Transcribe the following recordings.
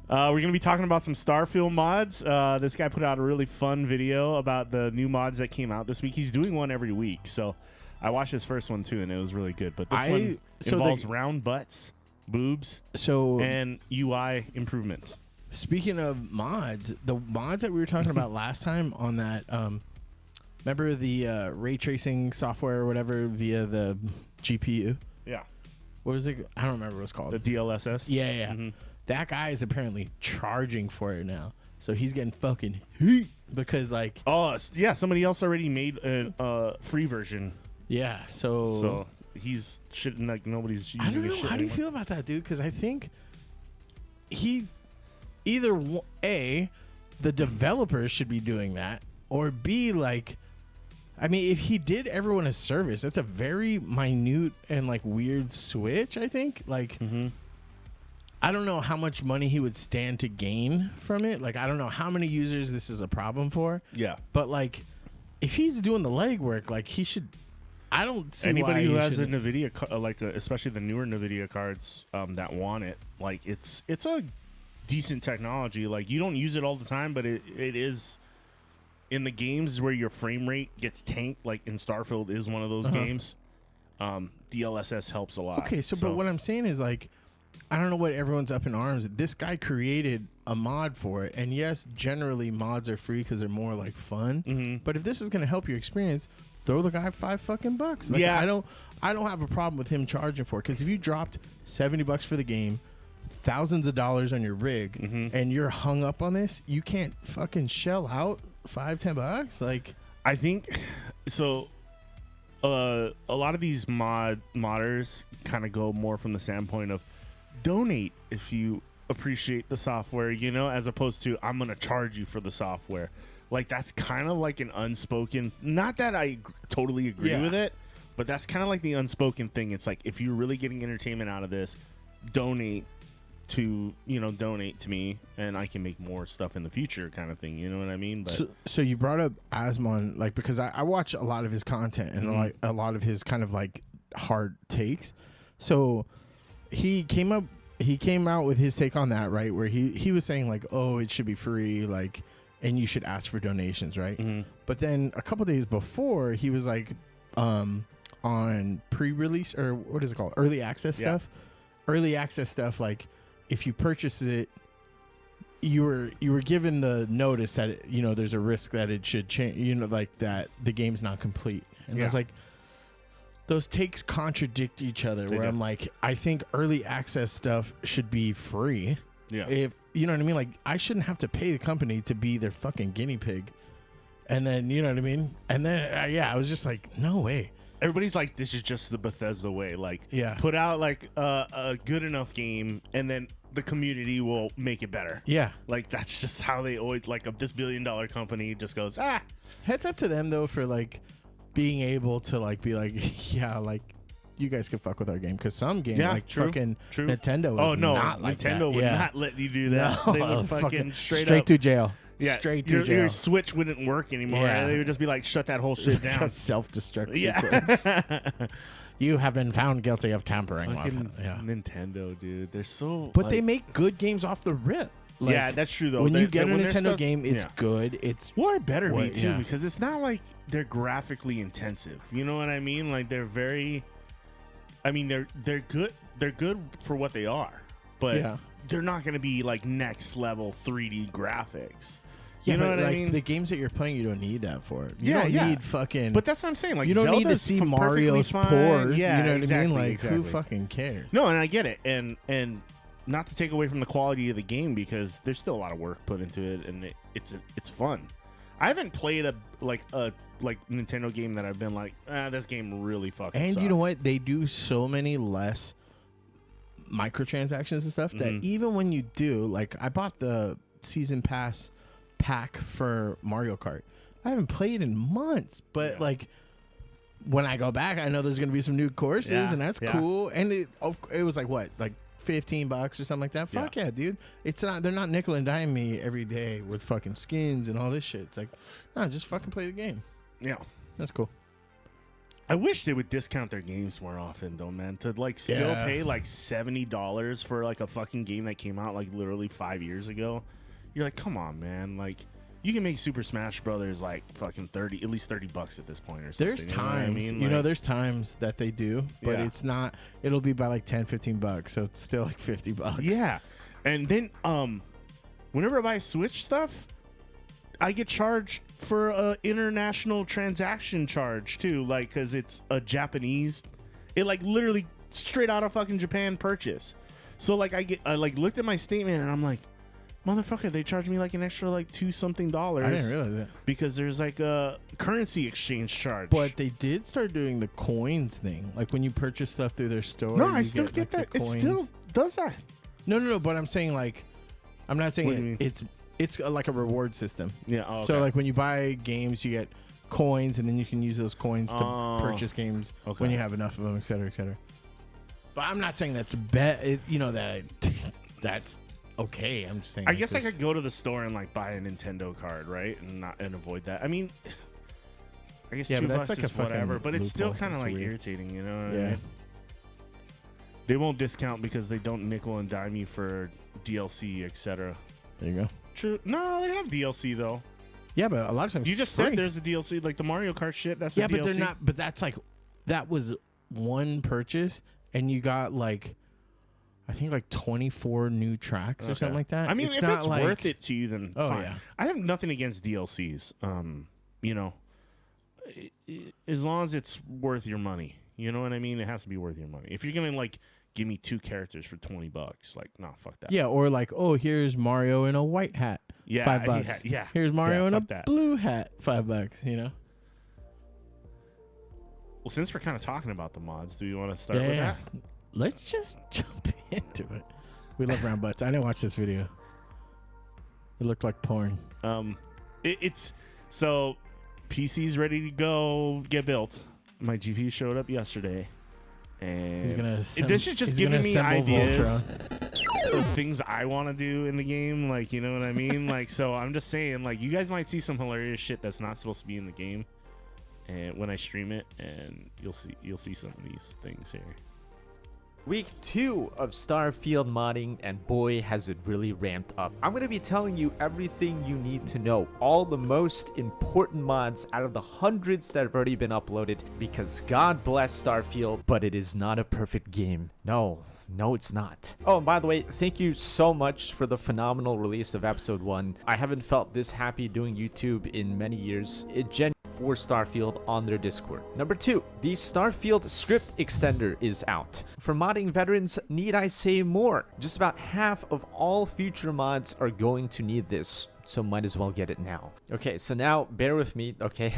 We're going to be talking about some Starfield mods. This guy put out a really fun video about the new mods that came out this week. He's doing one every week, so I watched his first one too, and it was really good. But this one involves round butts, boobs, and UI improvements. Speaking of mods, the mods that we were talking about last time on that, remember the ray tracing software or whatever via the GPU? Yeah. What was it? I don't remember what it's called. The DLSS? Yeah. Mm-hmm. That guy is apparently charging for it now. So he's getting fucking heat because like... Oh, yeah. Somebody else already made a free version. Yeah. So he's shitting like nobody's using I don't know. his shit How do you anymore. feel about that, dude? Because I think he... Either A, the developers should be doing that, or B, like... I mean, if he did everyone a service, that's a very minute and like weird switch, I think. Like... Mm-hmm. I don't know how much money he would stand to gain from it. Like, I don't know how many users this is a problem for. Yeah. But, like, if he's doing the legwork, like, he should... I don't see anybody why who he has a shouldn't. NVIDIA, especially the newer NVIDIA cards that want it, like, it's a decent technology. Like, you don't use it all the time, but it is... In the games where your frame rate gets tanked, like in Starfield is one of those games, DLSS helps a lot. Okay, so but what I'm saying is, like... I don't know what everyone's up in arms. This guy created a mod for it, and yes, generally mods are free because they're more like fun. Mm-hmm. But if this is gonna help your experience, throw the guy $5 Like, yeah, I don't have a problem with him charging for it because if you dropped $70 for the game, thousands of dollars on your rig, and you're hung up on this, you can't fucking shell out $5-10. Like, I think so. A lot of these modders kind of go more from the standpoint of donate if you appreciate the software, you know, as opposed to I'm going to charge you for the software. Like, that's kind of like an unspoken, not that I totally agree with it, but that's kind of like the unspoken thing. It's like, if you're really getting entertainment out of this, donate to me and I can make more stuff in the future kind of thing. You know what I mean? But so you brought up Asmon, like, because I watch a lot of his content and like a lot of his kind of like hard takes. So he came out with his take on that, right? Where he was saying like, oh, it should be free, like, and you should ask for donations, right? But then a couple days before, he was like, on pre-release or what is it called? Early access stuff. Early access stuff, like if you purchase it, you were given the notice that there's a risk that it should change, like that the game's not complete. And I was like, those takes contradict each other. Where I'm like, I think early access stuff should be free. Yeah. If you know what I mean, like I shouldn't have to pay the company to be their fucking guinea pig. And then you know what I mean. And then I was just like, no way. Everybody's like, this is just the Bethesda way. Like, put out like a good enough game, and then the community will make it better. Yeah, like that's just how they always like this $1 billion company just goes. Heads up to them though for like being able to like be like, yeah, like you guys can fuck with our game because some game like fucking Nintendo. Not like Nintendo would not let you do that. No, they would fucking straight to jail. Yeah, straight to jail. Your Switch wouldn't work anymore. Yeah. They would just be like, shut that whole shit down. Self-destruct sequence. You have been found guilty of tampering. Nintendo, dude. They're so... But they make good games off the rip. Like, yeah, that's true, though. When you get a Nintendo game, it's good. It's it better be, too, because it's not like they're graphically intensive. You know what I mean? Like, they're very... I mean, they're good. They're good for what they are. But they're not going to be, like, next-level 3D graphics. You know what I mean? The games that you're playing, you don't need that for. You don't need fucking... But that's what I'm saying. Like, you don't need to see Mario's pores. Yeah, you know what exactly, I mean? Like, exactly. who fucking cares? No, and I get it. And not to take away from the quality of the game, because there's still a lot of work put into it, and it's fun. I haven't played a Nintendo game that I've been like, this game really fucking sucks. You know what? They do so many less microtransactions and stuff that even when you do, like, I bought the season pass pack for Mario Kart. I haven't played in months, but like when I go back, I know there's going to be some new courses, and that's cool. And it was like what, like $15 or something like that. Fuck yeah, dude! It's not. They're not nickel and diming me every day with fucking skins and all this shit. It's like, no, just fucking play the game. Yeah, that's cool. I wish they would discount their games more often, though, man. To like still pay like $70 for like a fucking game that came out like literally 5 years ago. You're like, come on, man. Like, you can make Super Smash Brothers like fucking at least $30 at this point or something. There's times, there's times that they do, but it's not. It'll be by like $10-15, so it's still like $50. Yeah, and then whenever I buy Switch stuff, I get charged for a international transaction charge too, like because it's a Japanese. It like literally straight out of fucking Japan purchase. So like I like looked at my statement and I'm like, motherfucker, they charged me like an extra like $2-something. I didn't realize that because there's like a currency exchange charge. But they did start doing the coins thing, like when you purchase stuff through their store. No, I still get that. It still does that. No. But I'm saying like, I'm not saying it's like a reward system. Yeah. Oh, okay. So like when you buy games, you get coins, and then you can use those coins to purchase games when you have enough of them, et cetera, et cetera. But I'm not saying that's a bet. That's okay. I'm just saying. I guess I could go to the store and like buy a Nintendo card, right, and avoid that. I mean, I guess $2 that's like is whatever, but it's still kind of like weird. irritating, you know? What I mean? They won't discount because they don't nickel and dime you for DLC, etc. There you go. True. No, they have DLC though. Yeah, but a lot of times you just said there's a DLC, like the Mario Kart shit. That's but DLC. they're not. But that's like that was one purchase, and you got like I think like 24 new tracks or something like that. I mean, it's if not it's like, worth it to you, then fine. Yeah. I have nothing against DLCs. You know, as long as it's worth your money. You know what I mean? It has to be worth your money. If you're gonna like give me 2 characters for $20, like, no, fuck that. Yeah, or like, oh, here's Mario in a white hat, yeah, $5. Yeah, here's Mario in a that. blue hat, $5. You know. Well, since we're kind of talking about the mods, do you want to start with that? Let's just jump into it. We love round butts. I didn't watch this video. It looked like porn. It's so PC's ready to go get built. My GPU showed up yesterday, and he's gonna. This is just giving me ideas of things I want to do in the game. Like, you know what I mean? Like, so I'm just saying, like, you guys might see some hilarious shit that's not supposed to be in the game, and when I stream it, and you'll see some of these things here. Week 2 of Starfield modding, and boy has it really ramped up. I'm going to be telling you everything you need to know, all the most important mods out of the hundreds that have already been uploaded, because God bless Starfield, but it is not a perfect game. No, it's not. Oh, and by the way, thank you so much for the phenomenal release of episode 1. I haven't felt this happy doing YouTube in many years. It genuinely for Starfield on their Discord. Number 2, the Starfield script extender is out. For modding veterans, need I say more? Just about half of all future mods are going to need this, so might as well get it now. Okay, so now bear with me, okay?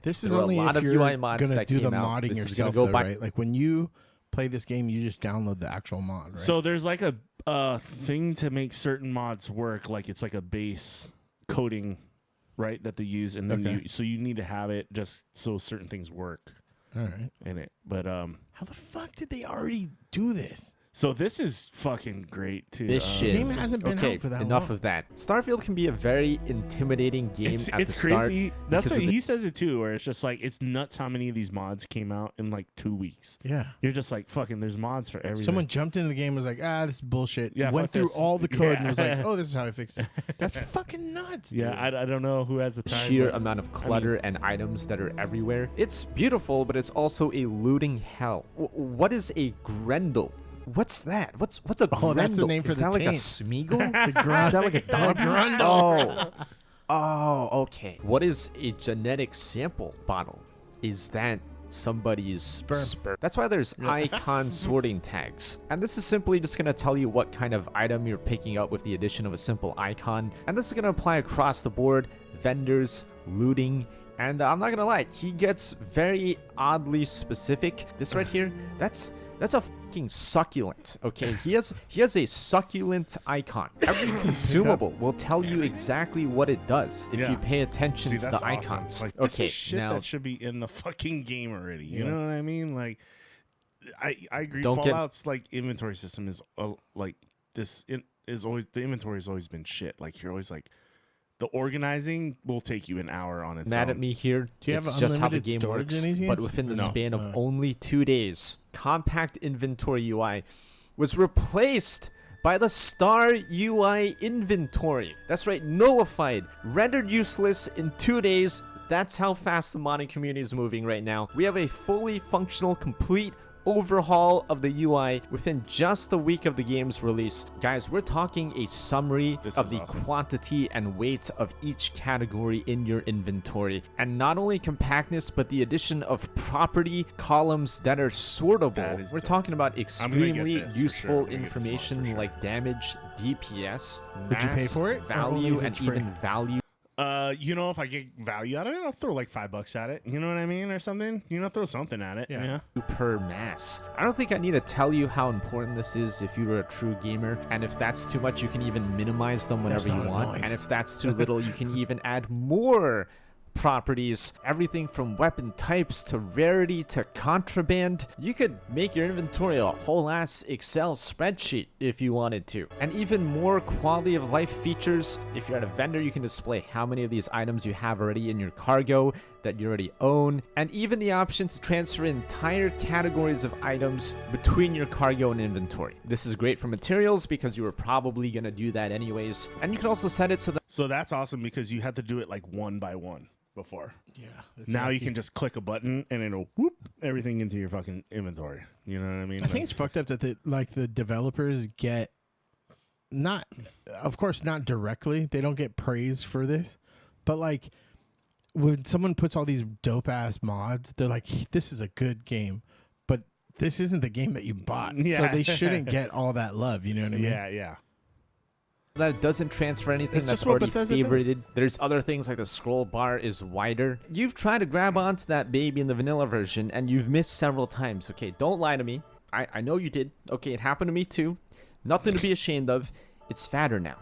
This is only if you're gonna do the modding yourself, though, right? Like when you play this game, you just download the actual mod, right? So there's like a thing to make certain mods work, like it's like a base coding, right, that they use, and then you need to have it just so certain things work. All right. In it, but how the fuck did they already do this? So this is fucking great too. This shit. The game hasn't been out for that enough long. Of that. Starfield can be a very intimidating game at the start. Crazy. That's what he says it too, where it's just like it's nuts how many of these mods came out in like 2 weeks. Yeah. You're just like, fucking, there's mods for everything. Someone jumped into the game and was like, this is bullshit. Yeah, went through all the code and was like, Yeah. oh, this is how I fix it. That's fucking nuts, dude. Yeah, I don't know who has the time. Sheer amount of clutter and items that are everywhere. It's beautiful, but it's also a looting hell. What is a Grendel? What's that? What's a Grendel? That's the name for is the that like a tank. Smeagol? Is that like a dog? Oh, okay. What is a genetic sample bottle? Is that somebody's sperm? That's why there's icon sorting tags. And this is simply just going to tell you what kind of item you're picking up with the addition of a simple icon. And this is going to apply across the board, vendors, looting, and I'm not going to lie, he gets very oddly specific. This right here, that's a fucking succulent, okay? He has a succulent icon. Every consumable will tell you exactly what it does if you pay attention to the icons. Like, this is shit that should be in the fucking game already. You know what I mean? Like, I agree. Fallout's like inventory system is like this. It is always, the inventory has always been shit. Like, you're always like, The organizing will take you an hour on its Mad own. at me here. Do you have It's just how the unlimited game storage works, in these but games? within the No. span of only 2 days, compact inventory UI was replaced by the star UI inventory. That's right, nullified, rendered useless in 2 days. That's how fast the modding community is moving right now. We have a fully functional, complete overhaul of the UI within just a week of the game's release. Guys, we're talking a summary of the quantity and weight of each category in your inventory. And not only compactness, but the addition of property columns that are sortable. We're talking about extremely useful information like damage, DPS, Would you pay mass, for it? Or only value, if and it's free? even value. If I get value out of it, I'll throw like $5 at it. You know what I mean? Or something. Throw something at it. Yeah. Per mass. I don't think I need to tell you how important this is if you're a true gamer, and if that's too much, you can even minimize them whenever you want, annoying. and if that's too little, you can even add more properties, everything from weapon types to rarity to contraband. You could make your inventory a whole ass Excel spreadsheet if you wanted to. And even more quality of life features. If you're at a vendor, you can display how many of these items you have already in your cargo that you already own, and even the option to transfer entire categories of items between your cargo and inventory. This is great for materials because you were probably going to do that anyways. And you can also set it so that So that's awesome because you had to do it like one by one before. Yeah. Now you can just click a button and it'll whoop everything into your fucking inventory. You know what I mean? I think it's fucked up that the developers get not, of course, not directly. They don't get praised for this, but like when someone puts all these dope ass mods, they're like, "This is a good game," but this isn't the game that you bought, so Yeah. they shouldn't get all that love. You know what I mean? Yeah. it doesn't transfer anything It's that's just what already Bethesda does. favorited. There's other things like the scroll bar is wider. You've tried to grab onto that baby in the vanilla version and you've missed several times. Okay, don't lie to me. I know you did. Okay, it happened to me too. Nothing to be ashamed of. It's fatter now.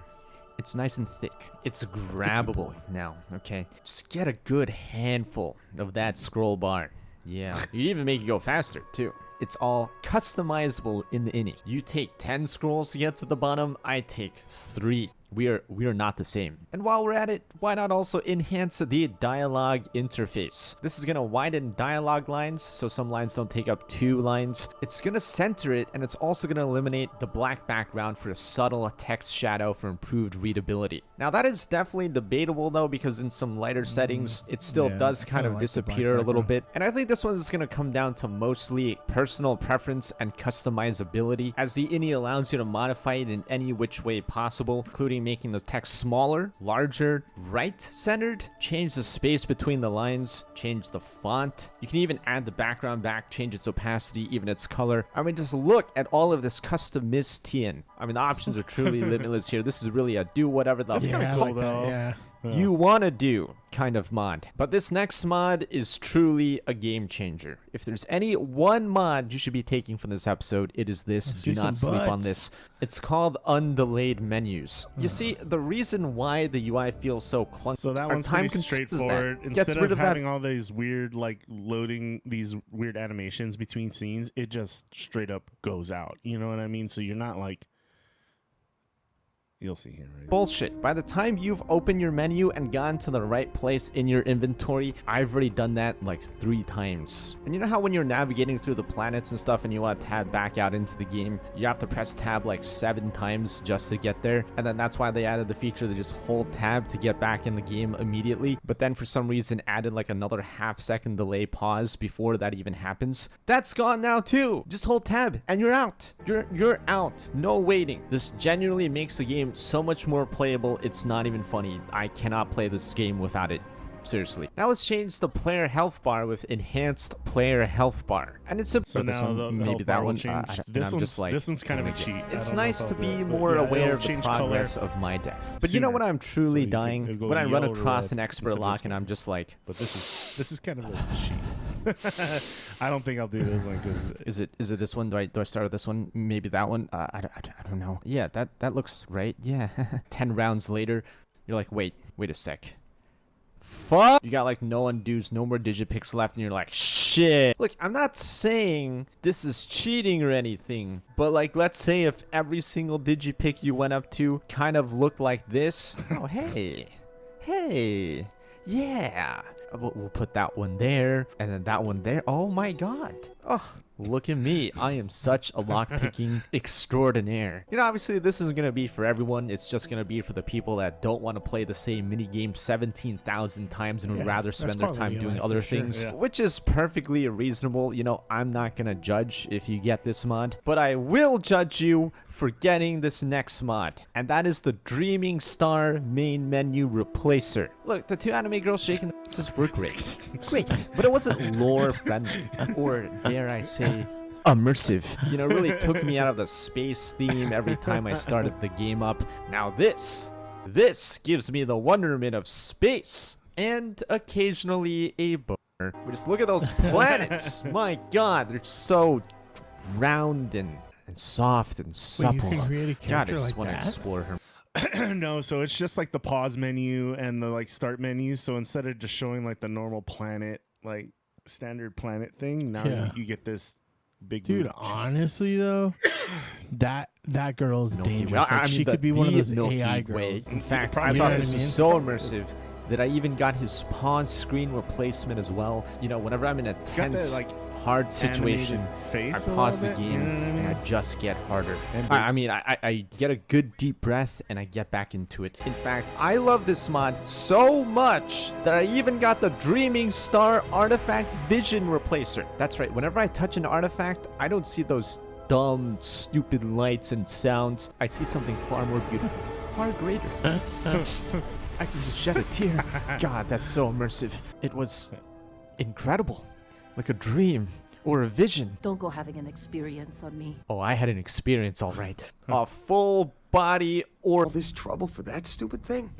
It's nice and thick. It's grabbable now, okay? Just get a good handful of that scroll bar. Yeah, you even make it go faster too. It's all customizable in the innie. You take 10 scrolls to get to the bottom, I take 3. We are not the same. And while we're at it, why not also enhance the dialogue interface? This is gonna widen dialogue lines, so some lines don't take up 2 lines. It's gonna center it, and it's also gonna eliminate the black background for a subtle text shadow for improved readability. Now that is definitely debatable though, because in some lighter settings, it still Yeah, does I kind kinda of like the disappear black a little background. bit. And I think this one is gonna come down to mostly personal preference and customizability, as the innie allows you to modify it in any which way possible, including making the text smaller, larger, right-centered, change the space between the lines, change the font. You can even add the background back, change its opacity, even its color. I mean, just look at all of this customization. I mean, the options are truly limitless here. This is really a do whatever the kinda I cool, like that, though. yeah. you want to do kind of mod. But this next mod is truly a game changer. If there's any one mod you should be taking from this episode, it is this. Let's Do see not some sleep on butts. this. It's called undelayed menus. You see, the reason why the UI feels so clunky So that or one's pretty time-consuming is that straightforward. it gets Instead rid of of having that. all these weird, like, loading these weird animations between scenes, it just straight up goes out. You know what I mean? So you're not like... You'll see here, right? Bullshit. By the time you've opened your menu and gone to the right place in your inventory, I've already done that like 3 times. And you know how when you're navigating through the planets and stuff and you want to tab back out into the game, you have to press tab like 7 times just to get there? And then that's why they added the feature to just hold tab to get back in the game immediately, but then for some reason added like another half-second delay pause before that even happens. That's gone now too. Just hold tab and you're out. You're out. No waiting. This genuinely makes the game so much more playable, it's not even funny. I cannot play this game without it. Seriously. Now let's change the player health bar with enhanced player health bar. And it's a So this now one, the maybe health that bar will one. change. And I'm just like, this one's kind of a cheat. I it's don't know nice if to I'll do be it, but more yeah, aware it'll of the change progress color. of my death. But you know Sooner. when I'm truly So you can- dying? it'll go When I run yellow to across red an expert instead of lock this and one. I'm just like, But this is kind of a cheat. I don't think I'll do this one because is it this one? Do I start with this one? Maybe that one? I don't know. Yeah, that looks right. Yeah. 10 rounds later, you're like, wait a sec. Fuck. You got like no undos, no more digipicks left, and you're like, shit. Look, I'm not saying this is cheating or anything, but like, let's say if every single digipick you went up to kind of looked like this. Oh, hey. Hey, yeah. We'll put that one there, and then that one there. Oh my god. Oh, look at me. I am such a lockpicking extraordinaire. You know, obviously this isn't going to be for everyone. It's just going to be for the people that don't want to play the same minigame 17,000 times and would rather spend their time doing other things, which is perfectly reasonable. You know, I'm not going to judge if you get this mod, but I will judge you for getting this next mod, and that is the Dreaming Star main menu replacer. Look, the two anime girls shaking the asses were great. Great. But it wasn't lore friendly, or dare I say, immersive. You know, it really took me out of the space theme every time I started the game up. Now this gives me the wonderment of space and occasionally a boner. We just look at those planets. My god, they're so round and soft and supple. Wait, you can create a God, I character just like want to that? explore her. No, so it's just like the pause menu and the like start menu. So instead of just showing like the normal planet, like standard planet thing, now you get this big Dude, booty chick. honestly though, that girl's Milky Way. dangerous. Like, she could be one of those Milky AI Way. girls. In fact, Probably, I you thought know this what I was mean? so immersive that I even got his pause screen replacement as well. You know, whenever I'm in a got that, tense, like, hard situation, animated face I a pause the little bit, game you know what I mean? and I just get harder. And I boobs. mean, I get a good deep breath and I get back into it. In fact, I love this mod so much that I even got the Dreaming Star Artifact Vision Replacer. That's right, whenever I touch an artifact, I don't see those dumb, stupid lights and sounds. I see something far more beautiful, far greater. I can just shed a tear. God, that's so immersive. It was incredible, like a dream or a vision. Don't go having an experience on me. Oh, I had an experience, all right. A full body or All this trouble for that stupid thing?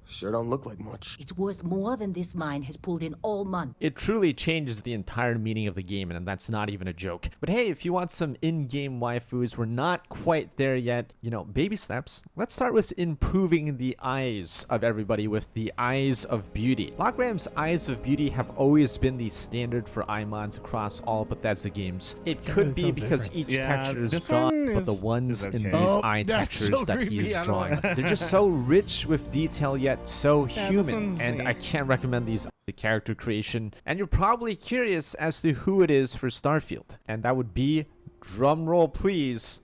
Sure don't look like much. It's worth more than this mine has pulled in all month. it truly changes the entire meaning of the game, and that's not even a joke. But hey, if you want some in-game waifus, we're not quite there yet. You know, baby steps. Let's start with improving the eyes of everybody with the Eyes of Beauty. Lockram's Eyes of Beauty have always been the standard for eye mods across all Bethesda games. It could there's be no because difference. each Yeah, texture is this drawn, one but the is ones in okay. these Oh, eye that's textures so that he creepy. is I don't drawing, like that. they're just so rich with detail yet so this human, one's and neat. I can't recommend these the character creation. And you're probably curious as to who it is for Starfield, and that would be, drumroll please,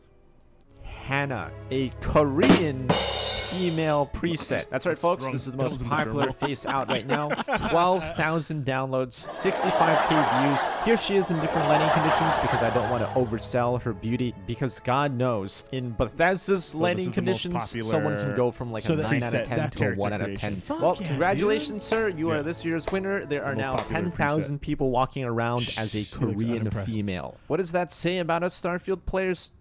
Hannah, a Korean female preset. That's right, folks. This is the most popular face out right now. 12,000 downloads, 65k views. Here she is in different lighting conditions because I don't want to oversell her beauty, because God knows, in Bethesda's this lighting is the most conditions, popular someone can go from like So a the 9 out of preset, 10 that's to a 1 out of character 10. creation. Well, Fuck yeah, congratulations, sir. You Yeah. are this year's winner. There are Most now popular 10,000 people walking around as a She looks Korean unimpressed. female. What does that say about us Starfield players?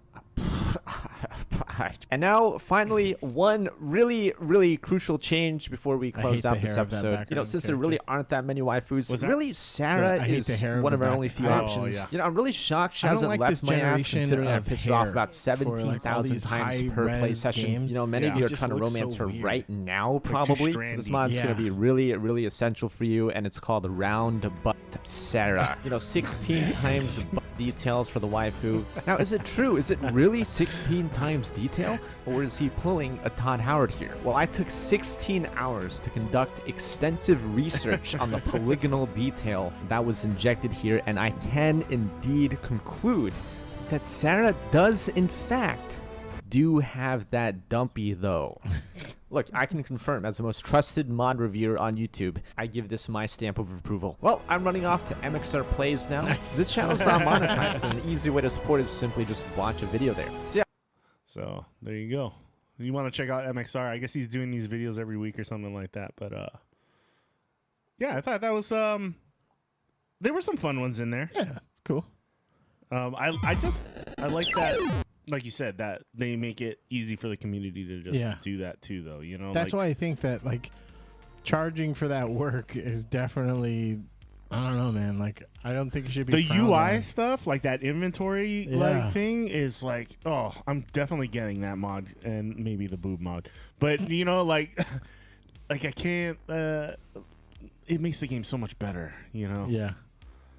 And now, finally, one really crucial change before we close hate the out this hair of that episode. You know, background since there really aren't that many waifus, What's that? really Sarah I hate the is hair of one the of our back- only few Oh, options. yeah. You know, I'm really shocked she I don't hasn't like left this my ass, generation considering I of pissed her off hair about for, like, all 17,000 these times per play high-res session. games. You know, many Yeah. of you It are just trying to looks so romance her weird. right now, too probably. So this strandy. mod's going Yeah. to be really essential for you, and it's called Round Butt Sarah. You know, 16 times butt details for the waifu. Now, is it true? Is it really 16 times detail? Or is he pulling a Todd Howard here? Well, I took 16 hours to conduct extensive research on the polygonal detail that was injected here, and I can indeed conclude that Sarah does, in fact, do have that dumpy though. Look, I can confirm, as the most trusted mod reviewer on YouTube, I give this my stamp of approval. Well, I'm running off to MXR Plays now. This channel's not monetized, and an easy way to support is simply just watch a video there. So yeah. So there you go. You want to check out MXR? I guess he's doing these videos every week or something like that. But yeah, I thought that was there were some fun ones in there. Yeah, it's cool. I like that, like you said, that they make it easy for the community to just do that too, though. You know, That's like, why I think that like charging for that work is definitely, I don't know, man. Like, I don't think it should be the frowned UI on. stuff, like that inventory Yeah. like thing, is like, oh, I'm definitely getting that mod and maybe the boob mod. But you know, like, like I can't. It makes the game so much better. You know. Yeah.